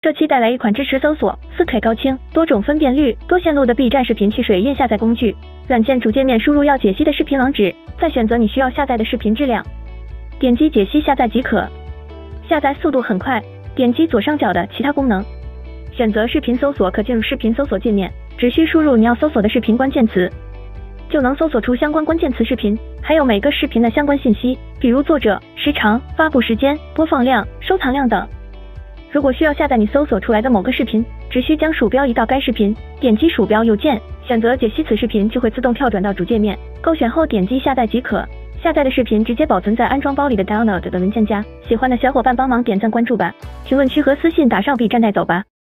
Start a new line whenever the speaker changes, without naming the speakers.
这期带来一款支持搜索、4K 高清、多种分辨率、多线路的 B 站视频去水印下载工具。软件主界面输入要解析的视频网址，再选择你需要下载的视频质量，点击解析下载即可。下载速度很快，点击左上角的其他功能，选择视频搜索，可进入视频搜索界面，只需输入你要搜索的视频关键词，就能搜索出相关关键词视频，还有每个视频的相关信息，比如作者、时长、发布时间、播放量、收藏量等。如果需要下载你搜索出来的某个视频，只需将鼠标移到该视频，点击鼠标右键，选择解析此视频，就会自动跳转到主界面，勾选后点击下载即可。下载的视频直接保存在安装包里的 Download 的文件夹。喜欢的小伙伴帮忙点赞关注吧，评论区和私信打上 B 站带走吧。